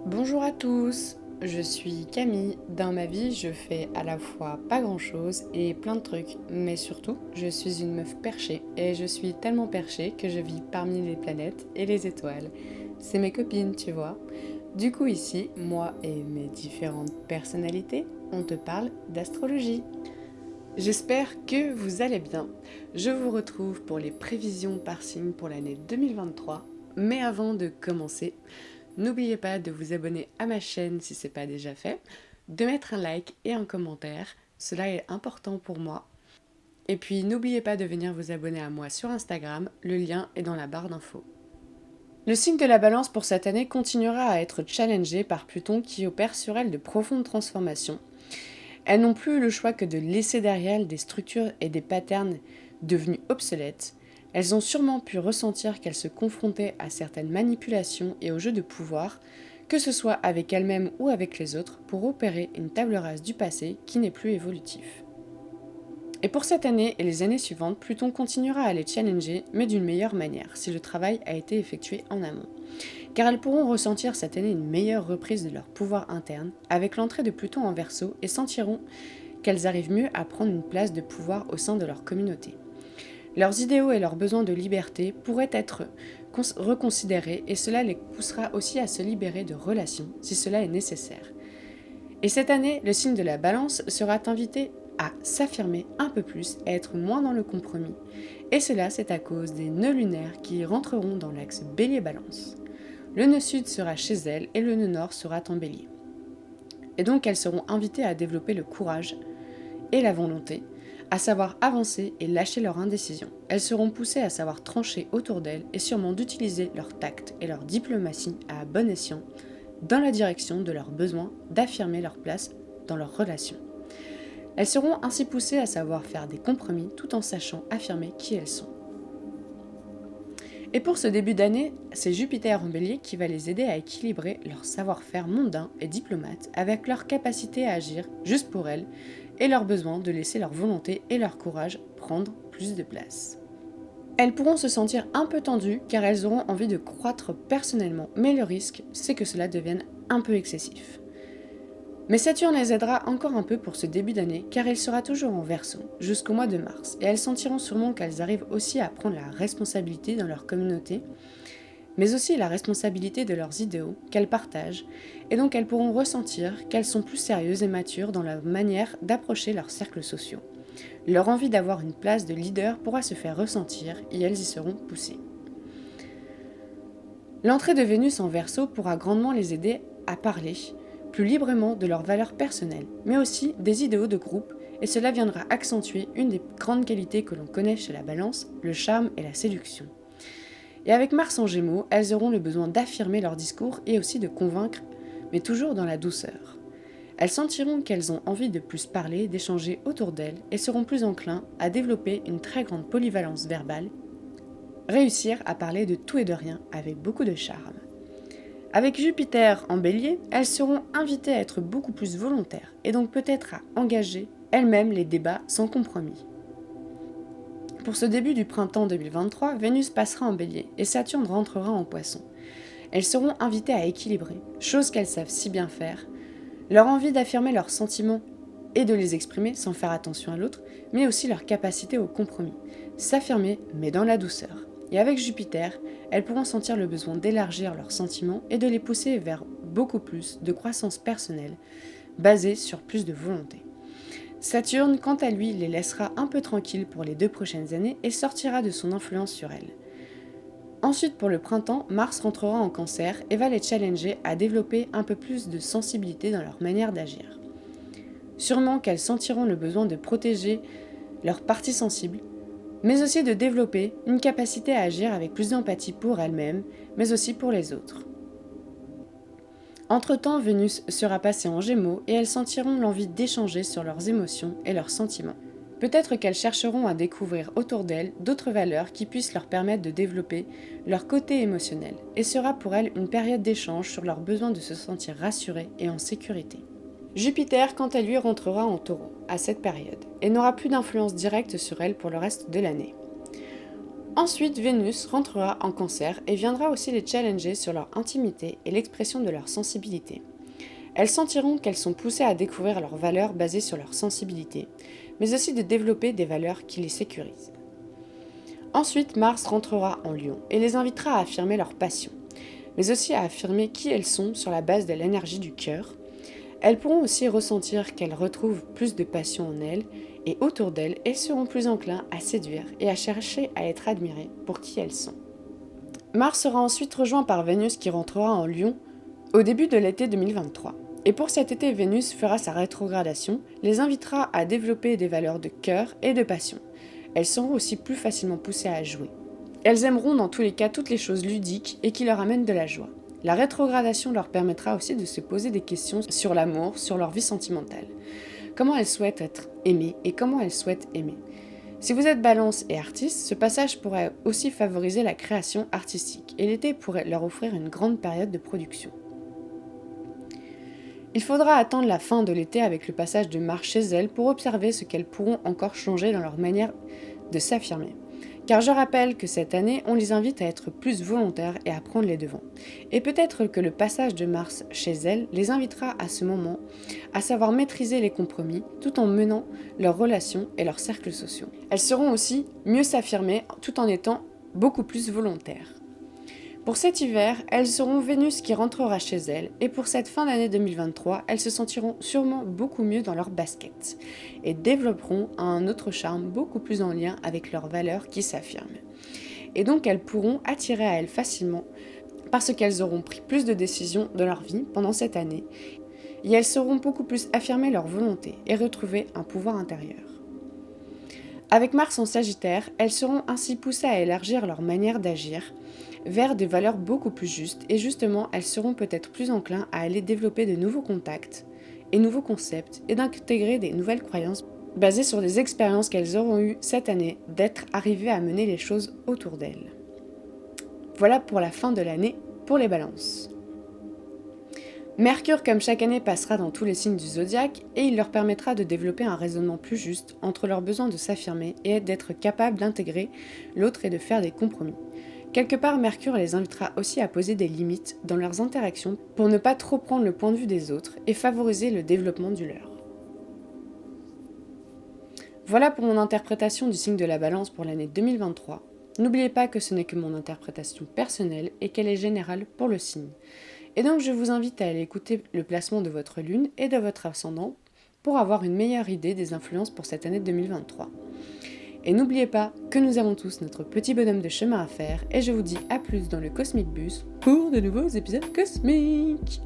Bonjour à tous, je suis Camille. Dans ma vie, je fais à la fois pas grand-chose et plein de trucs, mais surtout, je suis une meuf perchée et je suis tellement perchée que je vis parmi les planètes et les étoiles. C'est mes copines, tu vois. Du coup ici, moi et mes différentes personnalités, on te parle d'astrologie. J'espère que vous allez bien. Je vous retrouve pour les prévisions par signe pour l'année 2023. Mais avant de commencer, n'oubliez pas de vous abonner à ma chaîne si ce n'est pas déjà fait, de mettre un like et un commentaire, cela est important pour moi. Et puis n'oubliez pas de venir vous abonner à moi sur Instagram, le lien est dans la barre d'infos. Le signe de la balance pour cette année continuera à être challengé par Pluton qui opère sur elle de profondes transformations. Elles n'ont plus le choix que de laisser derrière elles des structures et des patterns devenus obsolètes. Elles ont sûrement pu ressentir qu'elles se confrontaient à certaines manipulations et aux jeux de pouvoir, que ce soit avec elles-mêmes ou avec les autres, pour opérer une table rase du passé qui n'est plus évolutif. Et pour cette année et les années suivantes, Pluton continuera à les challenger, mais d'une meilleure manière, si le travail a été effectué en amont. Car elles pourront ressentir cette année une meilleure reprise de leur pouvoir interne, avec l'entrée de Pluton en Verseau, et sentiront qu'elles arrivent mieux à prendre une place de pouvoir au sein de leur communauté. Leurs idéaux et leurs besoins de liberté pourraient être reconsidérés et cela les poussera aussi à se libérer de relations si cela est nécessaire. Et cette année, le signe de la balance sera invité à s'affirmer un peu plus et être moins dans le compromis. Et cela, c'est à cause des nœuds lunaires qui rentreront dans l'axe bélier-balance. Le nœud sud sera chez elles et le nœud nord sera en bélier. Et donc elles seront invitées à développer le courage et la volonté, à savoir avancer et lâcher leur indécision. Elles seront poussées à savoir trancher autour d'elles et sûrement d'utiliser leur tact et leur diplomatie à bon escient dans la direction de leurs besoins d'affirmer leur place dans leurs relations. Elles seront ainsi poussées à savoir faire des compromis tout en sachant affirmer qui elles sont. Et pour ce début d'année, c'est Jupiter en bélier qui va les aider à équilibrer leur savoir-faire mondain et diplomate avec leur capacité à agir juste pour elles et leur besoin de laisser leur volonté et leur courage prendre plus de place. Elles pourront se sentir un peu tendues car elles auront envie de croître personnellement, mais le risque, c'est que cela devienne un peu excessif. Mais Saturne les aidera encore un peu pour ce début d'année car il sera toujours en Verseau jusqu'au mois de mars et elles sentiront sûrement qu'elles arrivent aussi à prendre la responsabilité dans leur communauté, mais aussi la responsabilité de leurs idéaux qu'elles partagent et donc elles pourront ressentir qu'elles sont plus sérieuses et matures dans la manière d'approcher leurs cercles sociaux. Leur envie d'avoir une place de leader pourra se faire ressentir et elles y seront poussées. L'entrée de Vénus en Verseau pourra grandement les aider à parler plus librement de leurs valeurs personnelles, mais aussi des idéaux de groupe, et cela viendra accentuer une des grandes qualités que l'on connaît chez la Balance, le charme et la séduction. Et avec Mars en Gémeaux, elles auront le besoin d'affirmer leur discours et aussi de convaincre, mais toujours dans la douceur. Elles sentiront qu'elles ont envie de plus parler, d'échanger autour d'elles, et seront plus enclins à développer une très grande polyvalence verbale, réussir à parler de tout et de rien avec beaucoup de charme. Avec Jupiter en bélier, elles seront invitées à être beaucoup plus volontaires et donc peut-être à engager elles-mêmes les débats sans compromis. Pour ce début du printemps 2023, Vénus passera en bélier et Saturne rentrera en poisson. Elles seront invitées à équilibrer, chose qu'elles savent si bien faire, leur envie d'affirmer leurs sentiments et de les exprimer sans faire attention à l'autre, mais aussi leur capacité au compromis, s'affirmer mais dans la douceur. Et avec Jupiter, elles pourront sentir le besoin d'élargir leurs sentiments et de les pousser vers beaucoup plus de croissance personnelle, basée sur plus de volonté. Saturne, quant à lui, les laissera un peu tranquilles pour les 2 prochaines années et sortira de son influence sur elles. Ensuite, pour le printemps, Mars rentrera en Cancer et va les challenger à développer un peu plus de sensibilité dans leur manière d'agir. Sûrement qu'elles sentiront le besoin de protéger leurs parties sensibles, mais aussi de développer une capacité à agir avec plus d'empathie pour elles-mêmes, mais aussi pour les autres. Entre-temps, Vénus sera passée en Gémeaux et elles sentiront l'envie d'échanger sur leurs émotions et leurs sentiments. Peut-être qu'elles chercheront à découvrir autour d'elles d'autres valeurs qui puissent leur permettre de développer leur côté émotionnel, et sera pour elles une période d'échange sur leur besoin de se sentir rassurées et en sécurité. Jupiter, quant à lui, rentrera en Taureau à cette période et n'aura plus d'influence directe sur elle pour le reste de l'année. Ensuite, Vénus rentrera en Cancer et viendra aussi les challenger sur leur intimité et l'expression de leur sensibilité. Elles sentiront qu'elles sont poussées à découvrir leurs valeurs basées sur leur sensibilité, mais aussi de développer des valeurs qui les sécurisent. Ensuite, Mars rentrera en Lion et les invitera à affirmer leur passion, mais aussi à affirmer qui elles sont sur la base de l'énergie du cœur. Elles pourront aussi ressentir qu'elles retrouvent plus de passion en elles et autour d'elles et seront plus enclins à séduire et à chercher à être admirées pour qui elles sont. Mars sera ensuite rejoint par Vénus qui rentrera en Lion au début de l'été 2023. Et pour cet été, Vénus fera sa rétrogradation, les invitera à développer des valeurs de cœur et de passion. Elles seront aussi plus facilement poussées à jouer. Elles aimeront dans tous les cas toutes les choses ludiques et qui leur amènent de la joie. La rétrogradation leur permettra aussi de se poser des questions sur l'amour, sur leur vie sentimentale. Comment elles souhaitent être aimées et comment elles souhaitent aimer. Si vous êtes balance et artiste, ce passage pourrait aussi favoriser la création artistique et l'été pourrait leur offrir une grande période de production. Il faudra attendre la fin de l'été avec le passage de Mars chez elles pour observer ce qu'elles pourront encore changer dans leur manière de s'affirmer. Car je rappelle que cette année, on les invite à être plus volontaires et à prendre les devants. Et peut-être que le passage de Mars chez elles les invitera à ce moment à savoir maîtriser les compromis tout en menant leurs relations et leurs cercles sociaux. Elles sauront aussi mieux s'affirmer tout en étant beaucoup plus volontaires. Pour cet hiver, elles auront Vénus qui rentrera chez elles et pour cette fin d'année 2023, elles se sentiront sûrement beaucoup mieux dans leur basket et développeront un autre charme beaucoup plus en lien avec leurs valeurs qui s'affirment. Et donc elles pourront attirer à elles facilement parce qu'elles auront pris plus de décisions dans leur vie pendant cette année et elles sauront beaucoup plus affirmer leur volonté et retrouver un pouvoir intérieur. Avec Mars en Sagittaire, elles seront ainsi poussées à élargir leur manière d'agir vers des valeurs beaucoup plus justes et justement elles seront peut-être plus enclins à aller développer de nouveaux contacts et nouveaux concepts et d'intégrer des nouvelles croyances basées sur les expériences qu'elles auront eues cette année d'être arrivées à mener les choses autour d'elles. Voilà pour la fin de l'année pour les balances. Mercure, comme chaque année, passera dans tous les signes du zodiaque et il leur permettra de développer un raisonnement plus juste entre leurs besoins de s'affirmer et d'être capables d'intégrer l'autre et de faire des compromis. Quelque part, Mercure les invitera aussi à poser des limites dans leurs interactions pour ne pas trop prendre le point de vue des autres et favoriser le développement du leur. Voilà pour mon interprétation du signe de la Balance pour l'année 2023. N'oubliez pas que ce n'est que mon interprétation personnelle et qu'elle est générale pour le signe. Et donc je vous invite à aller écouter le placement de votre lune et de votre ascendant pour avoir une meilleure idée des influences pour cette année 2023. Et n'oubliez pas que nous avons tous notre petit bonhomme de chemin à faire et je vous dis à plus dans le Cosmic Bus pour de nouveaux épisodes cosmiques.